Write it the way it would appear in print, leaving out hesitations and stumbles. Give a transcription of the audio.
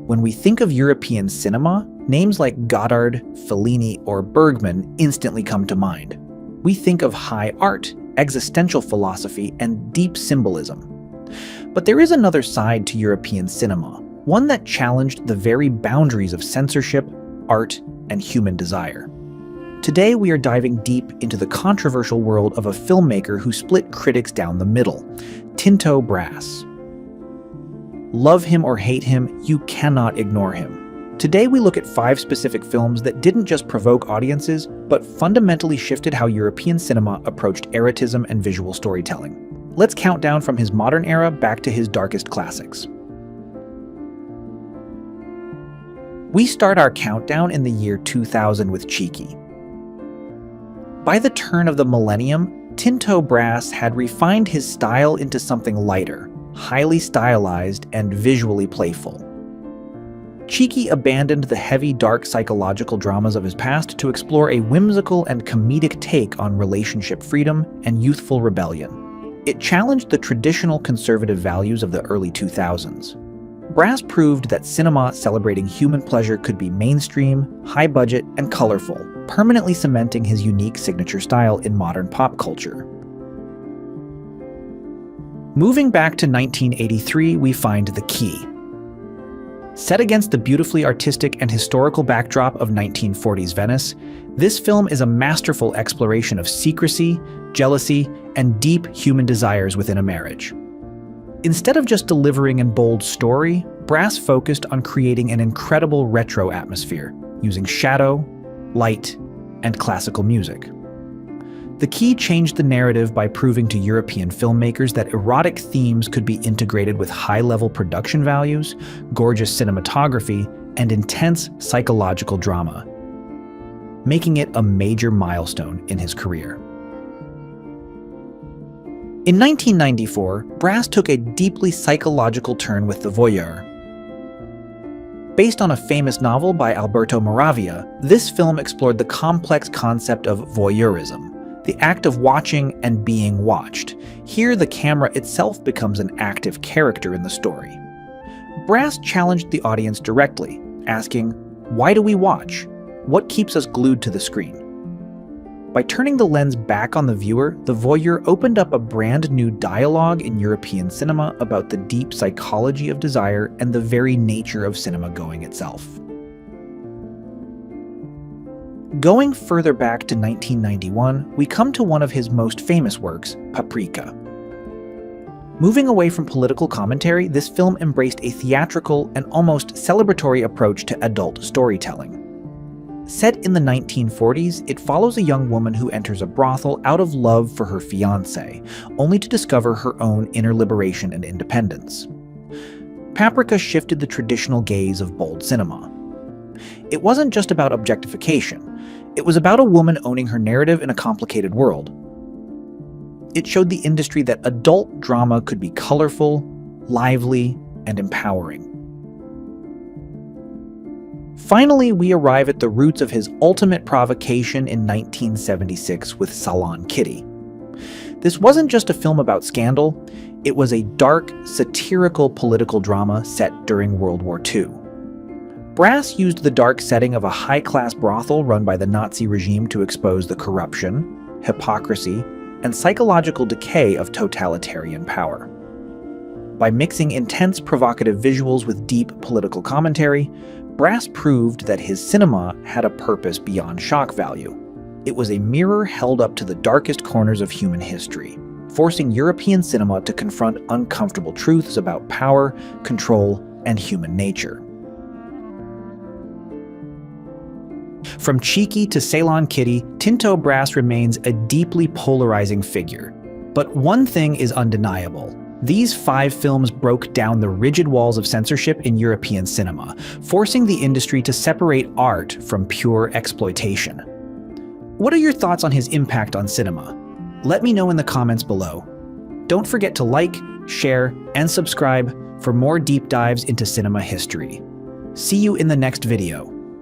When we think of European cinema, names like Godard, Fellini, or Bergman instantly come to mind. We think of high art, existential philosophy, and deep symbolism. But there is another side to European cinema, one that challenged the very boundaries of censorship, art, and human desire. Today, we are diving deep into the controversial world of a filmmaker who split critics down the middle, Tinto Brass. Love him or hate him, you cannot ignore him. Today, we look at 5 specific films that didn't just provoke audiences, but fundamentally shifted how European cinema approached erotism and visual storytelling. Let's count down from his modern era back to his darkest classics. We start our countdown in the year 2000 with Cheeky. By the turn of the millennium, Tinto Brass had refined his style into something lighter, highly stylized, and visually playful. Cheeky abandoned the heavy, dark psychological dramas of his past to explore a whimsical and comedic take on relationship freedom and youthful rebellion. It challenged the traditional conservative values of the early 2000s. Brass proved that cinema celebrating human pleasure could be mainstream, high-budget, and colorful, permanently cementing his unique signature style in modern pop culture. Moving back to 1983, we find The Key. Set against the beautifully artistic and historical backdrop of 1940s Venice, this film is a masterful exploration of secrecy, jealousy, and deep human desires within a marriage. Instead of just delivering a bold story, Brass focused on creating an incredible retro atmosphere, using shadow, light, and classical music. The Key changed the narrative by proving to European filmmakers that erotic themes could be integrated with high-level production values, gorgeous cinematography, and intense psychological drama, making it a major milestone in his career. In 1994, Brass took a deeply psychological turn with The Voyeur. Based on a famous novel by Alberto Moravia, this film explored the complex concept of voyeurism, the act of watching and being watched. Here, the camera itself becomes an active character in the story. Brass challenged the audience directly, asking, "Why do we watch? What keeps us glued to the screen?" By turning the lens back on the viewer, The Voyeur opened up a brand new dialogue in European cinema about the deep psychology of desire and the very nature of cinema-going itself. Going further back to 1991, we come to one of his most famous works, Paprika. Moving away from political commentary, this film embraced a theatrical and almost celebratory approach to adult storytelling. Set in the 1940s, it follows a young woman who enters a brothel out of love for her fiancé, only to discover her own inner liberation and independence. Paprika shifted the traditional gaze of bold cinema. It wasn't just about objectification. It was about a woman owning her narrative in a complicated world. It showed the industry that adult drama could be colorful, lively, and empowering. Finally, we arrive at the roots of his ultimate provocation in 1976 with Salon Kitty. This wasn't just a film about scandal, it was a dark, satirical political drama set during World War II. Brass used the dark setting of a high-class brothel run by the Nazi regime to expose the corruption, hypocrisy, and psychological decay of totalitarian power. By mixing intense, provocative visuals with deep political commentary, Brass proved that his cinema had a purpose beyond shock value. It was a mirror held up to the darkest corners of human history, forcing European cinema to confront uncomfortable truths about power, control, and human nature. From Cheeky to Salon Kitty, Tinto Brass remains a deeply polarizing figure. But one thing is undeniable. These 5 films broke down the rigid walls of censorship in European cinema, forcing the industry to separate art from pure exploitation. What are your thoughts on his impact on cinema? Let me know in the comments below. Don't forget to like, share, and subscribe for more deep dives into cinema history. See you in the next video.